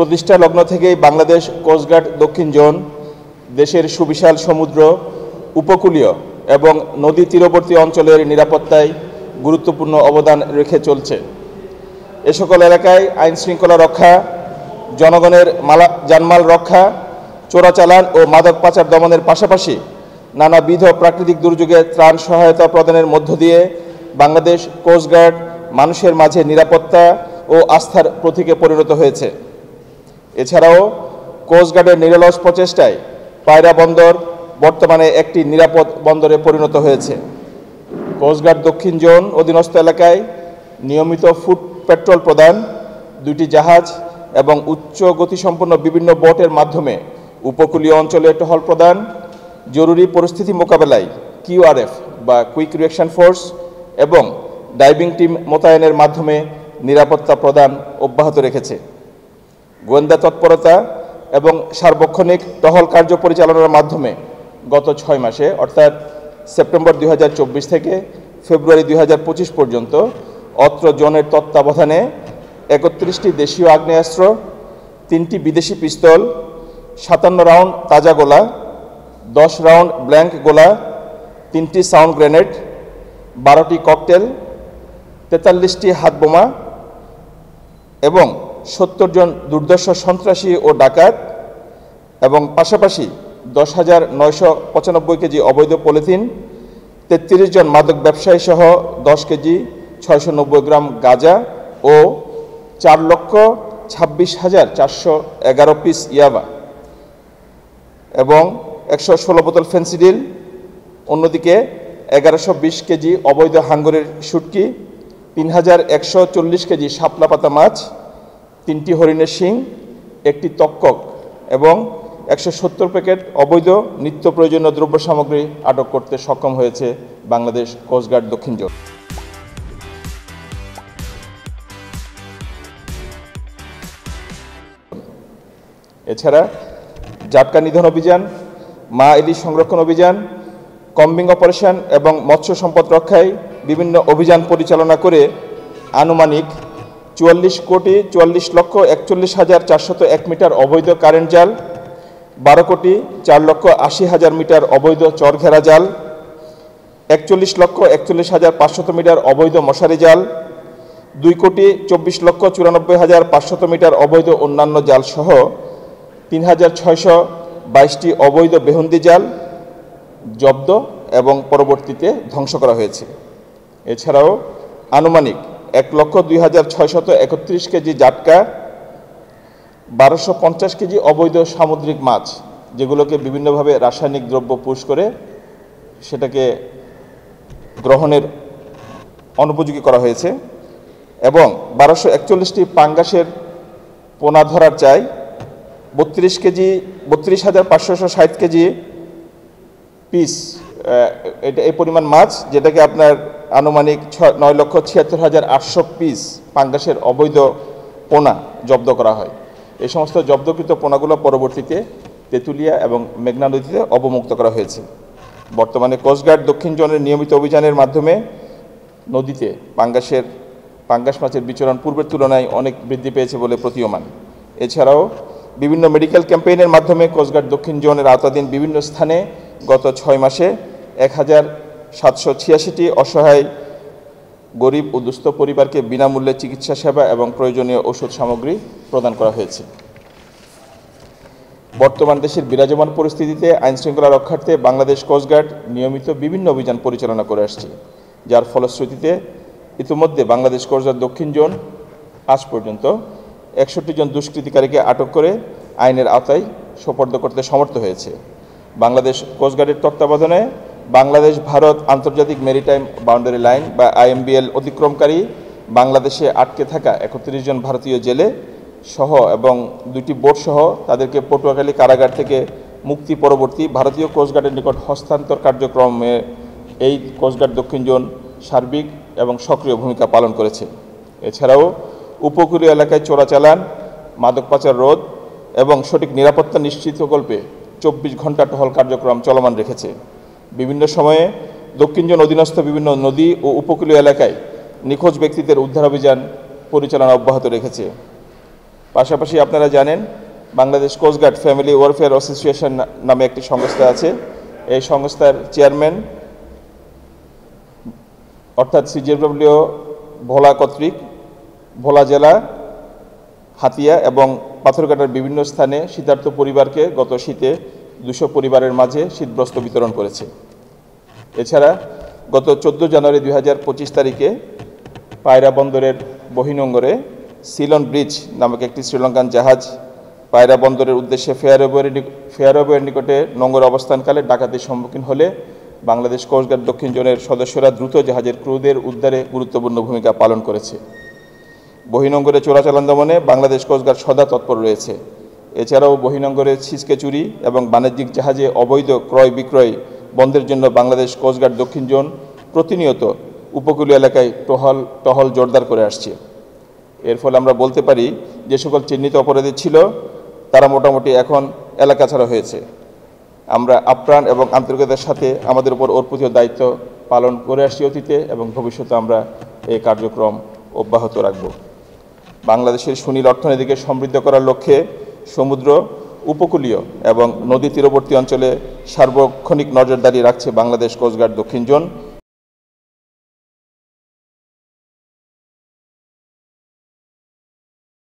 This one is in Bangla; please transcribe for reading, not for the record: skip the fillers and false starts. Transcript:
প্রতিষ্ঠা লগ্ন থেকেই বাংলাদেশ কোস্টগার্ড দক্ষিণ জোন দেশের সুবিশাল সমুদ্র, উপকূলীয় এবং নদী তীরবর্তী অঞ্চলের নিরাপত্তায় গুরুত্বপূর্ণ অবদান রেখে চলছে। এ সকল এলাকায় আইন শৃঙ্খলা রক্ষা, জনগণের জানমাল রক্ষা, চোরাচালান ও মাদক পাচার দমনের পাশাপাশি নানাবিধ প্রাকৃতিক দুর্যোগে ত্রাণ সহায়তা প্রদানের মধ্য দিয়ে বাংলাদেশ কোস্টগার্ড মানুষের মাঝে নিরাপত্তা ও আস্থার প্রতীকে পরিণত হয়েছে। এছাড়াও কোস্টগার্ডের নিরলস প্রচেষ্টায় পায়রা বন্দর বর্তমানে একটি নিরাপদ বন্দরে পরিণত হয়েছে। কোস্টগার্ড দক্ষিণ জোন অধীনস্থ এলাকায় নিয়মিত ফুড পেট্রোল প্রদান, 2টি জাহাজ এবং উচ্চ গতিসম্পন্ন বিভিন্ন বোটের মাধ্যমে উপকূলীয় অঞ্চলে টহল প্রদান, জরুরি পরিস্থিতি মোকাবেলায় QRF বা কুইক রিঅ্যাকশন ফোর্স এবং ডাইভিং টিম মোতায়েনের মাধ্যমে নিরাপত্তা প্রদান অব্যাহত রেখেছে। গোয়েন্দা তৎপরতা এবং সার্বক্ষণিক টহল কার্য পরিচালনার মাধ্যমে গত 6 মাসে অর্থাৎ সেপ্টেম্বর 2024 থেকে ফেব্রুয়ারি 2025 পর্যন্ত অত্র জোনের তত্ত্বাবধানে 31টি দেশীয় আগ্নেয়াস্ত্র, 3টি বিদেশি পিস্তল, 57 রাউন্ড তাজা গোলা, 10 রাউন্ড ব্ল্যাঙ্ক গোলা, 3টি সাউন্ড গ্রেনেড, 12টি ককটেল, 43টি হাতবোমা এবং 70 জন দুর্ধর্ষ সন্ত্রাসী ও ডাকাত এবং পাশাপাশি 10,995 কেজি অবৈধ পলিথিন, 33 জন মাদক ব্যবসায়ী সহ 10 কেজি 690 গ্রাম গাঁজা ও 4,26,411 পিস ইয়াবা এবং 116 বোতল ফেন্সিডিল। অন্যদিকে 1120 কেজি অবৈধ হাঙ্গরের শুটকি, 3,140 কেজি শাপলা পাতা মাছ, 3টি হরিণের শিং, 1টি তক্কক এবং 170 প্যাকেট অবৈধ নিত্য প্রয়োজনীয় দ্রব্য সামগ্রী আটক করতে সক্ষম হয়েছে বাংলাদেশ কোস্টগার্ড দক্ষিণ জোন। এছাড়া জাটকা নিধন অভিযান, মা ইলিশ সংরক্ষণ অভিযান, কম্বিং অপারেশন এবং মৎস্য সম্পদ রক্ষায় বিভিন্ন অভিযান পরিচালনা করে আনুমানিক 44,44,41,401 মিটার অবৈধ কারেন্ট জাল, 12,04,80,000 মিটার অবৈধ চরঘেরা জাল, 41,41,500 মিটার অবৈধ মশারি জাল, 2,24,94,500 মিটার অবৈধ অন্যান্য জাল সহ 3,622টি অবৈধ বেহুন্দি জাল জব্দ এবং পরবর্তীতে ধ্বংস করা হয়েছে। এছাড়াও আনুমানিক 1,02,631 কেজি জাটকা, 1250 কেজি অবৈধ সামুদ্রিক মাছ যেগুলোকে বিভিন্নভাবে রাসায়নিক দ্রব্য পুশ করে সেটাকে গ্রহণের অনুপযোগী করা হয়েছে এবং 1241টি পাঙ্গাসের পোনা ধরার চাই, 32,560 কেজি পিস এই পরিমাণ মাছ, যেটাকে আপনার আনুমানিক 9,76,800 পিস পাঙ্গাসের অবৈধ পোনা জব্দ করা হয়। এই সমস্ত জব্দকৃত পোনাগুলো পরবর্তীতে তেঁতুলিয়া এবং মেঘনা নদীতে অবমুক্ত করা হয়েছে। বর্তমানে কোস্টগার্ড দক্ষিণ জোনের নিয়মিত অভিযানের মাধ্যমে নদীতে পাঙ্গাস মাছের বিচরণ পূর্বের তুলনায় অনেক বৃদ্ধি পেয়েছে বলে প্রতীয়মান। এছাড়াও বিভিন্ন মেডিকেল ক্যাম্পেইনের মাধ্যমে কোস্টগার্ড দক্ষিণ জোনের আওতাধীন বিভিন্ন স্থানে গত 6 মাসে 1,786টি অসহায় গরিব ও দুস্থ পরিবারকে বিনামূল্যে চিকিৎসা সেবা এবং প্রয়োজনীয় ওষুধ সামগ্রী প্রদান করা হয়েছে। বর্তমান দেশের বিরাজমান পরিস্থিতিতে আইনশৃঙ্খলা রক্ষার্থে বাংলাদেশ কোস্টগার্ড নিয়মিত বিভিন্ন অভিযান পরিচালনা করে আসছে, যার ফলশ্রুতিতে ইতিমধ্যে বাংলাদেশ কোস্টগার্ড দক্ষিণ জোন আজ পর্যন্ত 61 জন দুষ্কৃতিকারীকে আটক করে আইনের আওতায় সোপর্দ করতে সমর্থ হয়েছে। বাংলাদেশ কোস্টগার্ডের তত্ত্বাবধানে বাংলাদেশ ভারত আন্তর্জাতিক মেরিটাইম বাউন্ডারি লাইন বা IMBL অতিক্রমকারী বাংলাদেশে আটকে থাকা 31 জন ভারতীয় জেলে সহ এবং 2টি বোট সহ তাদেরকে পটুয়াখালী কারাগার থেকে মুক্তি পরবর্তী ভারতীয় কোস্টগার্ডের নিকট হস্তান্তর কার্যক্রমে এই কোস্টগার্ড দক্ষিণ জোন সার্বিক এবং সক্রিয় ভূমিকা পালন করেছে। এছাড়াও উপকূলীয় এলাকায় চোরাচালান, মাদক পাচার রোধ এবং সঠিক নিরাপত্তা নিশ্চিতকল্পে 24 ঘন্টা টহল কার্যক্রম চলমান রেখেছে। বিভিন্ন সময়ে দক্ষিণ জোন অধীনস্থ বিভিন্ন নদী ও উপকূলীয় এলাকায় নিখোঁজ ব্যক্তিদের উদ্ধার অভিযান পরিচালনা অব্যাহত রেখেছে। পাশাপাশি আপনারা জানেন Bangladesh coast guard family welfare association নামে একটি সংস্থা আছে। এই সংস্থার চেয়ারম্যান অর্থাৎ সিজেডব্লিউ ভোলা কর্তৃক ভোলা জেলা, হাতিয়া এবং পাথরঘাটার বিভিন্ন স্থানে শীতার্ত পরিবারকে গত শীতে 200 পরিবারের মাঝে শীতবস্ত্র বিতরণ করেছে। এছাড়া গত 14 জানুয়ারি 2025 তারিখে পায়রা বন্দরের বহিনঙ্গরে সিলন ব্রিজ নামক একটি শ্রীলঙ্কান জাহাজ পায়রা বন্দরের উদ্দেশ্যে ফেয়ারওয়ের নিকটে নোঙর অবস্থানকালে ডাকাতির সম্মুখীন হলে বাংলাদেশ কোস্টগার্ড দক্ষিণ জোনের সদস্যরা দ্রুত জাহাজের ক্রুদের উদ্ধারে গুরুত্বপূর্ণ ভূমিকা পালন করেছে। বহিনঙ্গরে চোরাচালান দমনে বাংলাদেশ কোস্টগার্ড সদা তৎপর রয়েছে। এছাড়াও বহিনঙ্গরে ছিচকে চুরি এবং বাণিজ্যিক জাহাজে অবৈধ ক্রয় বিক্রয় বন্ধের জন্য বাংলাদেশ কোস্টগার্ড দক্ষিণ জোন প্রতিনিয়ত উপকূলীয় এলাকায় টহল জোরদার করে আসছে। এর ফলে আমরা বলতে পারি যে সকল চিহ্নিত অপরাধী ছিল তারা মোটামুটি এখন এলাকা ছাড়া হয়েছে। আমরা আপ্রাণ এবং আন্তরিকতার সাথে আমাদের উপর অর্পিত দায়িত্ব পালন করে আসছি অতীতে এবং ভবিষ্যতে আমরা এই কার্যক্রম অব্যাহত রাখব। বাংলাদেশের সুনীল অর্থনীতিকে সমৃদ্ধ করার লক্ষ্যে সমুদ্র, উপকূলীয় এবং নদী তীরবর্তী অঞ্চলে সার্বক্ষণিক নজরদারি রাখছে বাংলাদেশ কোস্টগার্ড দক্ষিণ জোন।